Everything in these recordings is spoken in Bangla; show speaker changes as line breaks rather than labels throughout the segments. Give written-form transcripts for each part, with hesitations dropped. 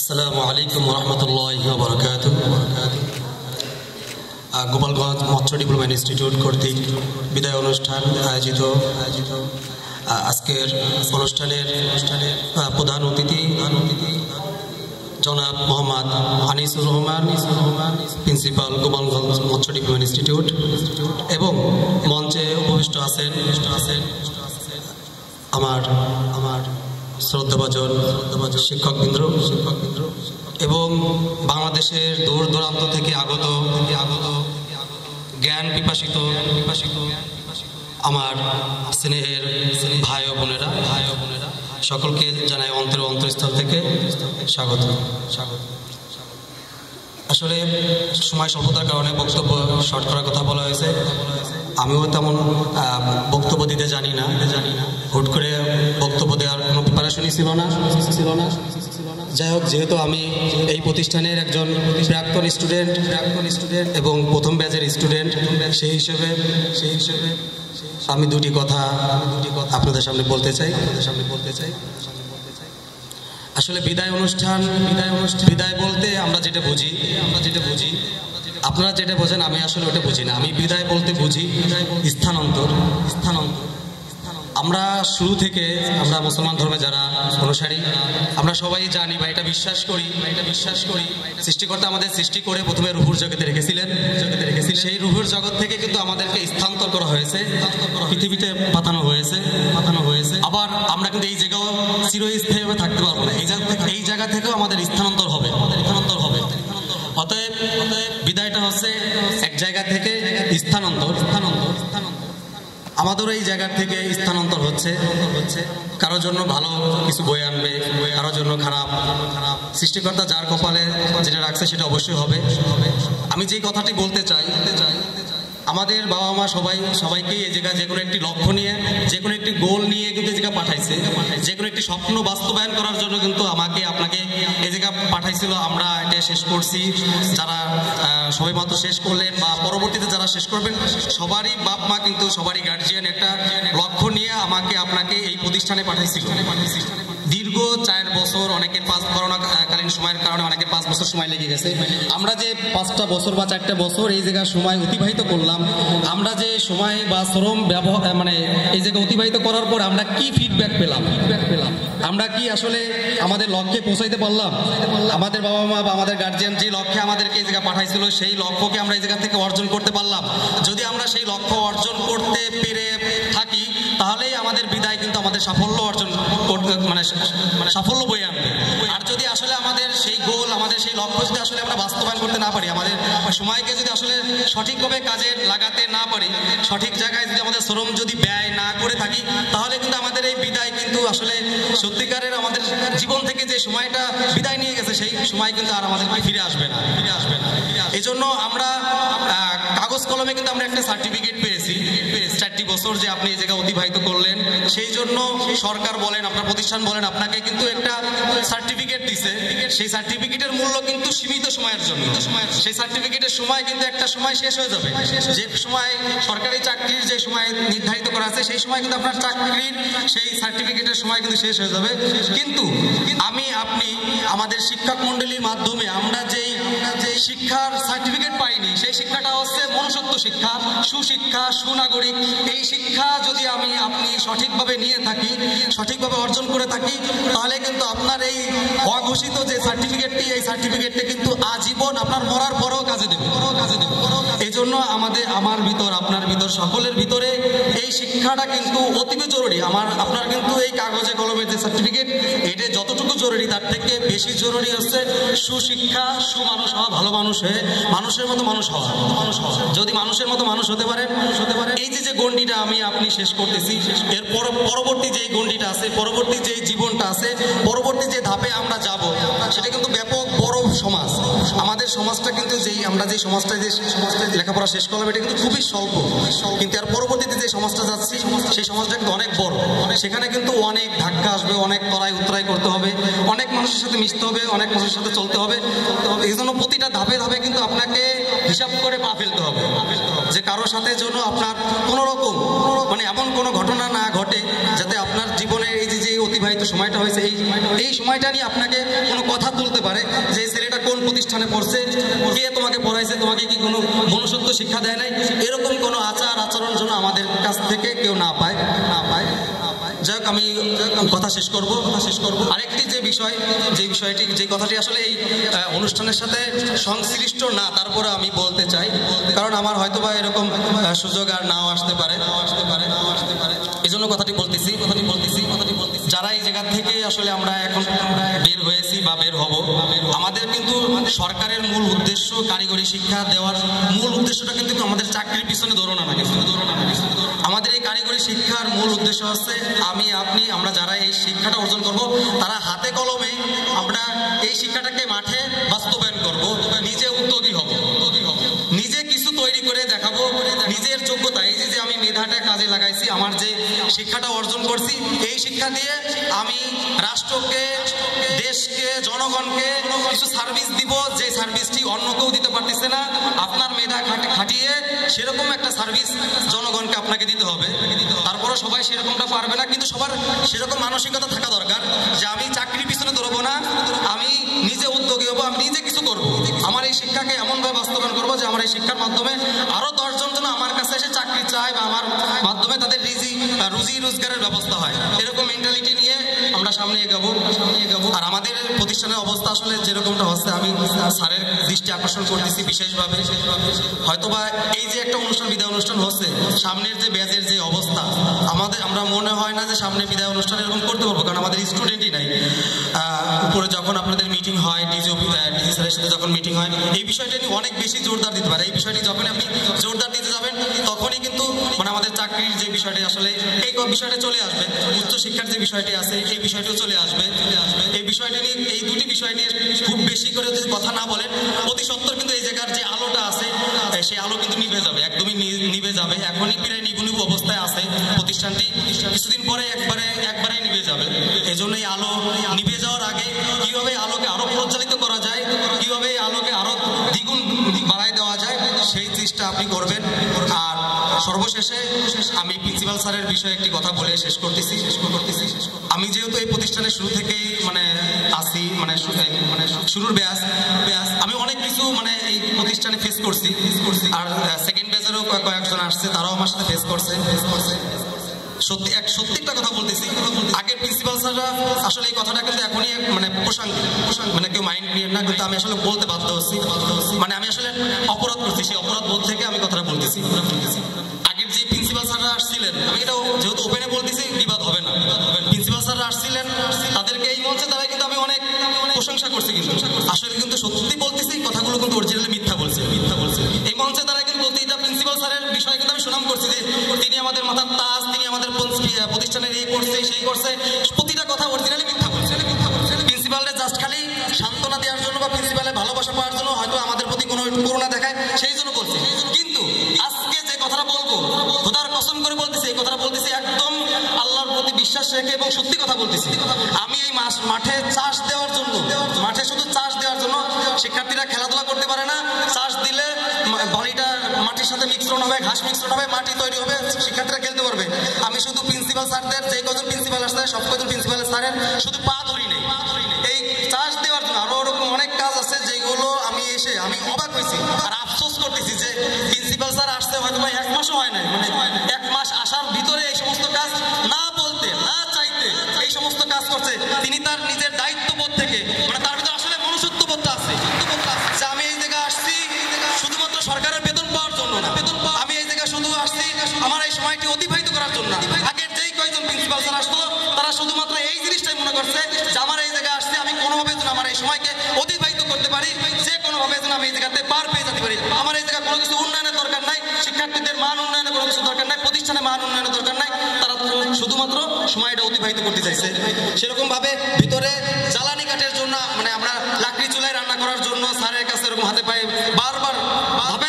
আসসালামু আলাইকুম ওয়া রাহমাতুল্লাহি ওয়া বারাকাতুহু। গোপালগঞ্জ মৎস্য ডিপ্লোমা ইনস্টিটিউট কর্তৃক বিদায় অনুষ্ঠান আয়োজিত আজকের অনুষ্ঠানের প্রধান অতিথি জনাব মোহাম্মদ আনিসুর রহমান, প্রিন্সিপাল গোপালগঞ্জ মৎস্য ডিপ্লোমা ইনস্টিটিউট, এবং মঞ্চে উপবিষ্ট আছেন আমার শ্রদ্ধাভাজন শিক্ষকবৃন্দ এবং বাংলাদেশের দূর দূরান্ত থেকে আগত জ্ঞান পিপাসিত আমার স্নেহের ভাই ও বোনেরা সকলকে জানাই অন্তরস্থল থেকে স্বাগত। আসলে সময় স্বল্পতার কারণে বক্তব্য শর্ট করার কথা বলা হয়েছে। আমিও তেমন বক্তব্য দিতে জানি না, হুট করে বক্তব্য দেওয়ার কোনো প্রিপারেশনই ছিল না। যাই হোক, যেহেতু আমি এই প্রতিষ্ঠানের একজন প্রাক্তন স্টুডেন্ট এবং প্রথম ব্যাচের স্টুডেন্ট, সেই হিসেবে আমি দুটি কথা আপনাদের সামনে বলতে চাই। আসলে বিদায় বলতে আমরা যেটা বুঝি, আপনারা যেটা বোঝেন, আমি আসলে ওটা বুঝি না। আমি বিদায় বলতে বুঝি স্থানান্তর। আমরা শুরু থেকে আমরা মুসলমান ধর্মে যারা অনুসারী, আমরা সবাই জানি বা এটা বিশ্বাস করি সৃষ্টিকর্তা আমাদের সৃষ্টি করে প্রথমে রুহুর জগতে রেখেছিলেন। সেই রুহুর জগৎ থেকে কিন্তু আমাদেরকে স্থানান্তর করা হয়েছে, পৃথিবীতে পাঠানো হয়েছে। আবার আমরা কিন্তু এই জায়গাও চিরস্থায়ীভাবে থাকতে পারবো না। এই জায়গা থেকেও আমাদের স্থানান্তর হবে। অতএব বিদায়টা হচ্ছে এক জায়গা থেকে স্থানান্তর। আমাদেরও এই জায়গার থেকে স্থানান্তর হচ্ছে। কারোর জন্য ভালো কিছু বয়ে আনবে, কারোর জন্য খারাপ। সৃষ্টিকর্তা যার কপালে যেটা রাখছে সেটা অবশ্যই হবে। আমি যে কথাটি বলতে চাই, আমাদের বাবা মা সবাইকে এই জায়গায় যে কোনো একটি লক্ষ্য নিয়ে, যে কোনো একটি গোল নিয়ে কিন্তু এই জায়গা পাঠাইছে। যে কোনো একটি স্বপ্ন বাস্তবায়ন করার জন্য কিন্তু আপনাকে এই জায়গা পাঠাইছিল। আমরা এটা শেষ করছি। যারা সবাই মাত্র শেষ করলেন বা পরবর্তীতে যারা শেষ করবেন, সবারই বাপ মা কিন্তু সবারই গার্জিয়ান একটা লক্ষ্য নিয়ে আপনাকে এই প্রতিষ্ঠানে পাঠাইছিল। দীর্ঘ 4 বছর, অনেকের করোনাকালীন সময়ের কারণে অনেকের 5 বছর সময় লেগে গেছে। আমরা যে 5টা বছর বা 4টা বছর এই জায়গায় সময় অতিবাহিত করলাম, আমরা যে সময় বা শ্রম এই জায়গায় অতিবাহিত করার পর আমরা কি ফিডব্যাক পেলাম, আমরা কি আসলে আমাদের লক্ষ্যে পৌঁছাইতে পারলাম? আমাদের বাবা মা বা আমাদের গার্জিয়ান যে লক্ষ্যে আমাদেরকে এই জায়গায় পাঠাইছিল, সেই লক্ষ্যকে আমরা এই জায়গা থেকে অর্জন করতে পারলাম? যদি আমরা সেই লক্ষ্য অর্জন করতে পেরে থাকি, তাহলেই আমাদের বিদায় কিন্তু আমাদের সাফল্য অর্জন করতে সাফল্য বয়ে আনবে। আর যদি আসলে আমাদের সেই গোল, আমাদের সেই লক্ষ্য যদি আসলে আমরা বাস্তবায়ন করতে না পারি, আমাদের সময়কে যদি আসলে সঠিকভাবে কাজে লাগাতে না পারি, সঠিক জায়গায় যদি আমাদের শ্রম যদি ব্যয় না করে থাকি, তাহলে কিন্তু আমাদের এই বিদায় কিন্তু আসলে সত্যিকারের আমাদের জীবন থেকে যে সময়টা বিদায় নিয়ে গেছে, সেই সময় কিন্তু আর আমাদের ফিরে আসবে না। এই জন্য আমরা কাগজ কলমে কিন্তু আমরা একটা সার্টিফিকেট পেয়েছি। 4টি বছর যে আপনি এই জায়গায় অতিবাহিত করলেন, সেই জন্য সরকার বলেন, আপনার প্রতিষ্ঠান বলেন, আপনাকে কিন্তু একটা সার্টিফিকেট দিছে। সেই সার্টিফিকেটের মূল্য কিন্তু সীমিত সময়ের জন্য। সেই সার্টিফিকেটের সময় কিন্তু একটা সময় শেষ হয়ে যাবে। যে সময় সরকারি চাকরির যে সময় নির্ধারিত করা আছে, সেই সময় কিন্তু আপনার চাকরির সেই সার্টিফিকেটের সময় কিন্তু শেষ হয়ে যাবে। কিন্তু আপনি আমাদের শিক্ষক মন্ডলীর মাধ্যমে আমরা যে শিক্ষার সার্টিফিকেট পাইনি, সেই শিক্ষাটা হচ্ছে মনুষ্যত্ব শিক্ষা, সুশিক্ষা, সুনাগরিক। এই শিক্ষা যদি আপনি সঠিকভাবে নিয়ে থাকি, সঠিকভাবে অর্জন করে থাকি, তাহলে কিন্তু আপনার এই অঘোষিত যে সার্টিফিকেটটি, এই সার্টিফিকেটটি কিন্তু আজীবন আপনার মরার পরেও কাজে দেবে। এই জন্য আমার ভিতর, আপনার ভিতর, সকলের ভিতরে এই শিক্ষাটা কিন্তু অতীব জরুরি। আপনার কিন্তু এই কাগজে কলমের যে সার্টিফিকেট, এটা যতটুকু জরুরি, তার থেকে বেশি জরুরি হচ্ছে সুশিক্ষা, সুমানুষ হওয়া, ভালো মানুষ হয়ে মানুষের মতো মানুষ হওয়া। যদি মানুষের মতো মানুষ হতে পারে, এই যে গণ্ডিটা আপনি শেষ করতেছি, এর পরবর্তী যে গণ্ডিটা আছে, পরবর্তী যে জীবনটা আছে, পরবর্তী যে ধাপে আমরা যাব, সেটা কিন্তু ব্যাপক বড় সমাজ। আমাদের সমাজটা কিন্তু আমরা যে সমাজটা লেখাপড়া শেষ করলাম, এটা কিন্তু খুবই স্বল্প। কিন্তু এর পরবর্তীতে যে সমাজটা যাচ্ছি, সেই সমাজটা কিন্তু অনেক বড়। সেখানে কিন্তু অনেক ধাক্কা আসবে, অনেক তরাই উতরাই করতে হবে, অনেক মানুষের সাথে মিশতে হবে, অনেক মানুষের সাথে চলতে হবে। এই জন্য প্রতিটা ধাপে ধাপে কিন্তু আপনাকে হিসাব করে পা ফেলতে হবে, যে কারোর সাথে যেন আপনার কোনো রকম এমন কোনো ঘটনা না ঘটে, যাতে আপনার জীবনের এই যে অতিবাহিত যেহেতু সময়টা হয়েছে, এই সময়টা নিয়ে আপনাকে কোনো কথা তুলতে পারে যে এই ছেলেটা কোন প্রতিষ্ঠানে পড়ছে, কে তোমাকে পড়াইছে, তোমাকে কি কোনো মনুষ্যত্ব শিক্ষা দেয় নাই, এরকম কোনো আচার আচরণ যেন আমাদের কাছ থেকে কেউ না পায়। যাই হোক, আমি কথা শেষ করব। আরেকটি যে বিষয়টি যে কথাটি আসলে এই অনুষ্ঠানের সাথে সংশ্লিষ্ট না, তারপরে আমি বলতে চাই, কারণ আমার হয়তো বা এরকম সুযোগ আর নাও আসতে পারে, এই জন্য কথাটি বলতেছি। যারা এই জায়গা থেকে আসলে আমরা এখন বের হয়েছি বা বের হব, আমাদের কিন্তু সরকারের মূল উদ্দেশ্য কারিগরি শিক্ষা দেওয়ার মূল উদ্দেশ্যটা কিন্তু আমাদের চাকরির পিছনে দৌড়ানো না। আমাদের এই কারিগরি শিক্ষার মূল উদ্দেশ্য হচ্ছে আমি আপনি আমরা যারা এই শিক্ষাটা অর্জন করব, তারা হাতে কলমে আমরা এই শিক্ষাটাকে মাঠে বাস্তবায়ন করব, নিজে উদ্যোগী হব, নিজে কিছু তৈরি করে দেখাবো, নিজের যোগ্যতা, এই যে আমি মেধাটা কাজে লাগাইছি, আমার যে শিক্ষাটা অর্জন করছি, এই শিক্ষা দিয়ে আমি রাষ্ট্রকে, দেশকে, জনগণকে কিছু সার্ভিস দিব, যে সার্ভিসটি অন্য কেউ দিতে পারতেছে না। আপনার মেধা খাটিয়ে সেরকম একটা সার্ভিস জনগণকে আপনাকে দিতে হবে। তারপরে সবাই সেরকমটা পারবে না, কিন্তু সবার সেরকম মানসিকতা থাকা দরকার যে আমি চাকরির পিছনে দৌড়বো না, আমি নিজে উদ্যোগী হবো, আমি নিজে কিছু করবো, আমার এই শিক্ষাকে এমনভাবে বাস্তবায়ন করবো যে আমার এই শিক্ষার মাধ্যমে আরো 10 জন যেন আমার কাছে এসে চাকরি চায় বা আমার মাধ্যমে তাদের রুজি রোজগারের ব্যবস্থা হয়। এরকম মেন্টালিটি নিয়ে আমরা সামনে এগাবো। আর আমাদের প্রতিষ্ঠানের অবস্থা আসলে যেরকমটা হচ্ছে, আমি স্যারের দৃষ্টি আকর্ষণ করতেছি বিশেষভাবে। হয়তোবা এই যে একটা অনুষ্ঠান, বিদায় অনুষ্ঠান হচ্ছে, সামনের যে ব্যাচের যে অবস্থা, আমরা মনে হয় না যে সামনে বিদায় অনুষ্ঠান এরকম করতে পারবো, কারণ আমাদের স্টুডেন্টই নাই। উপরে যখন আপনাদের মিটিং হয়, ডিজি স্যারের সাথে যখন মিটিং হয়, এই বিষয়টা নিয়ে অনেক বেশি জোরদার দিতে পারে। এই বিষয়টি যখন আপনি জোরদার দিতে যাবেন, তখনই কিন্তু আমাদের চাকরির যে বিষয়টি আসলে এই বিষয়টা চলে আসবে, উচ্চশিক্ষার যে বিষয়টি আছে এই বিষয়টিও চলে আসবে। এই বিষয়টি নিয়ে, এই দুটি বিষয় নিয়ে খুব বেশি করে যদি কথা না বলেন, অতি সত্বর কিন্তু এই জায়গার যে আলোটা আছে সেই আলো কিন্তু নিভে যাবে, একদমই নিভে যাবে। এখনই প্রায় নিবু অবস্থায় আছে প্রতিষ্ঠানটি, কিছুদিন পরে একবারে নিভে যাবে। এই জন্য এই আলো নিভে যাওয়ার আগে কিভাবে আলোকে আরো প্রজ্বলিত করা যায়, কিভাবে এই আলোকে আরো দ্বিগুণ বাড়ায় দেওয়া যায়, সেই চেষ্টা আপনি করবেন। আর সর্বশেষে আমি প্রিন্সিপাল স্যারের বিষয়ে একটি কথা বলে শেষ করতেছি। আমি যেহেতু এই প্রতিষ্ঠানের শুরু থেকেই আসি, শুরুর ব্যাস, আমি অনেক কিছু এই প্রতিষ্ঠানে ফেস করছি। আর সেকেন্ড ব্যাচেরও কয়েকজন আসছে, তারাও আমার সাথে ফেস করছে। সত্যি একটা কথা বলতেছি, আগের প্রিন্সিপাল স্যাররা আসলে এই কথাটা কিন্তু এখনই কেউ মাইন্ড নিয়ে না, কিন্তু আমি আসলে বলতে বাধ্য হচ্ছি। আমি আসলে অপরাধ করছি, সেই অপরাধ বোধ থেকে আমি কথাটা বলতেছি। আগের যে প্রিন্সিপাল স্যাররা আসছিলেন, আমি এটা যেহেতু ওপেনে বলতেছি, বিবাদ হবে না। প্রিন্সিপাল স্যাররা আসছিলেন, তাদেরকে এই মঞ্চে দ্বারা কিন্তু আমি অনেক প্রশংসা করছি, কিন্তু আসলে কিন্তু সত্যি বলতেছি, কথাগুলো কিন্তু অরিজিনালি মিথ্যা বলছে। এই মঞ্চে দ্বারা কিন্তু বলতে, এটা প্রিন্সিপাল স্যারের বিষয়ে কিন্তু আমি সুনাম করছি যে তিনি আমাদের মাথার তাজ, তিনি আমাদের প্রতিষ্ঠানের এই করছে সেই করছে, প্রতিটা কথা অরিজিনালি মিথ্যা বলছে। প্রিন্সিপালের জাস্ট খালি সান্ত্বনা দেওয়ার জন্য বা প্রিন্সিপালের ভালোবাসা পাওয়ার জন্য হয়তো আমাদের প্রতি কোনো করুণা দেখায়, সেই জন্য বলছে। কিন্তু আজকে যে কথাটা বলবো, খোদার কসম করে বলতেছি, এই কথাটা বলতেছি একদম আল্লাহর প্রতি বিশ্বাস রেখে এবং সত্যি কথা বলতেছি। আমি এই মাঠে চাষ দেওয়ার জন্য, মাঠে শুধু চাষ দেওয়ার জন্য, শিক্ষার্থীরা খেলাধুলা করতে পারে না, চাষ দিলে বাড়িটা মাটির সাথে মিশ্রণ হবে, ঘাস মিশ্রণ হবে, মাটি তৈরি হবে, শিক্ষার্থীরা খেলতে পারবে। আমি শুধু প্রিন্সিপাল স্যারদের, যে কজন প্রিন্সিপাল আসছে সব কজন প্রিন্সিপাল স্যারের শুধু পা ধরি নেই এই চাষ দেওয়ার জন্য। আরো ওরকম অনেক কাজ আছে যেগুলো আমি অবাক হয়েছি আর আফসোস করতেছি যে প্রিন্সিপাল স্যার আসতে হয়তো 1 মাসও হয় নাই, 1 মাস আসার ভিতরে এই সমস্ত কাজ না বলতে না চাইতে এই সমস্ত কাজ করছে। তিনি তার নিজের দায়িত্ববোধ থেকে, তার ভিতরে আসলে মনুষ্যত্ববোধটা আছে যে আমি এই জায়গায় আসছি শুধুমাত্র সরকারের বেতন পাওয়ার জন্য না, আমি এই জায়গায় শুধু আসছি আমার এই সময়টি অতিবাহিত করার জন্য। আগের যেই কয়েকজন প্রিন্সিপাল স্যার আসতো, তারা শুধুমাত্র এই জিনিসটাই মনে করছে যে আমার এই জায়গায় আসছে, আমি কোনোভাবে যেন আমার এই সময়কে অতিবাহিত করতে পারি, যে কোনোভাবে যেন আমি এই জায়গাতে পার পেয়ে যেতে পারি। আমার এই জায়গায় কোনো কিছু উন্নয়নের দরকার নাই, শিক্ষার্থীদের মান উন্নয়নের কোনো কিছু দরকার নাই, প্রতিষ্ঠানে মান উন্নয়নের দরকার নাই, তারা শুধুমাত্র সময়টা অতিবাহিত করতে চাইছে। সেরকম ভাবে ভিতরে জ্বালানি কাঠের জন্য, আমরা লাকড়ি চুলায় রান্না করার জন্য স্যারের কাছে এরকম হাতে পায়ে বারবার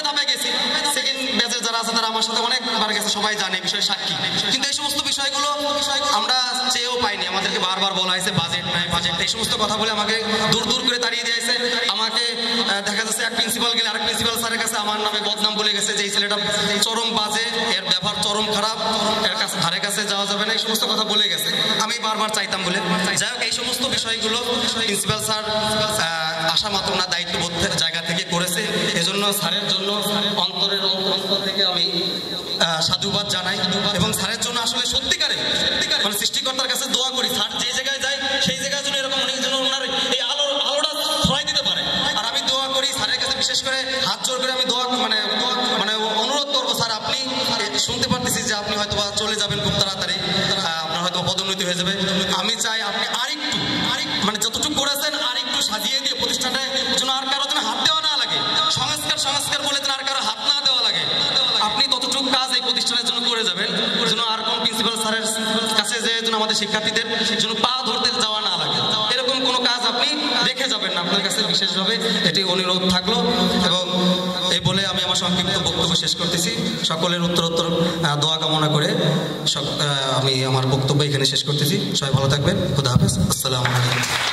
ধাপে গেছি। সেকেন্ড ব্যাচের যারা আছে তারা আমার সাথে অনেকবার গেছে, সবাই জানে বিষয় সাক্ষী। কিন্তু এই সমস্ত বিষয়গুলো আমরা চেয়েও পাইনি, আমাদেরকে বারবার বলা হয়েছে বাজেট নাই, এই সমস্ত কথা বলে আমাকে দূর করে তাড়িয়ে দিয়েছে। আমাকে দেখা যাচ্ছে এক প্রিন্সিপাল গেলে আরেক প্রিন্সিপাল স্যারের কাছে আমার নামে বদনাম বলে গেছে যে এই ছেলেটা চরম বাজে, এর ব্যবহার চরম খারাপ, এর কাছে ধারে কাছে যাওয়া যাবে না, এই সমস্ত কথা বলে গেছে। আমি বারবার চাইতাম বলে, যাই হোক এই সমস্ত বিষয়গুলো প্রিন্সিপাল স্যার আশা মাত্র না দায়িত্ববোধের জায়গা থেকে করেছে। এজন্য স্যারের জন্য অন্তরের অন্তর থেকে আমি সাধুবাদ জানাই এবং স্যারের জন্য আসলে সত্যিকারে মানে সৃষ্টিকর্তার কাছে দোয়া করি, স্যার যে জায়গায় যায় সেই জায়গায় যেন এরকম অনেক যেন ওনার এই আলোটা ছড়াই দিতে পারে। আর আমি দোয়া করি স্যারের কাছে, বিশেষ করে হাত জোর করে আমি দোয়া মানে অনুরোধ করবো, স্যার আপনি শুনতে পারতেছি যে আপনি হয়তো চলে যাবেন খুব তাড়াতাড়ি, আপনার হয়তো পদোন্নতি হয়ে যাবে। আমি চাই আপনি আরেকটু মানে যতটুকু করেছেন আরেকটু সাজিয়ে দিয়ে প্রতিষ্ঠানে যেন আর কারো যেন হাত দেওয়া না লাগে, সংস্কার বলে যেন আর কারো হাত না দেওয়া লাগে। আপনি ততটুকু কাজ এই প্রতিষ্ঠানের জন্য করে যাবেন যেন আর কোন প্রিন্সিপাল স্যারের কাছে যে যেন আমাদের শিক্ষার্থীদের যেন পা ধরতে যাওয়া না লাগে, এরকম কোনো কাজ আপনি দেখে যাবেন না, আপনার কাছে বিশেষভাবে এটি অনুরোধ থাকলো। এবং এই বলে আমি আমার সংক্ষিপ্ত বক্তব্য শেষ করতেছি। সকলের উত্তরোত্তর দোয়া কামনা করে আমি আমার বক্তব্য এখানে শেষ করতেছি। সবাই ভালো থাকবেন। খুদা হাফেজ। আসসালামু আলাইকুম।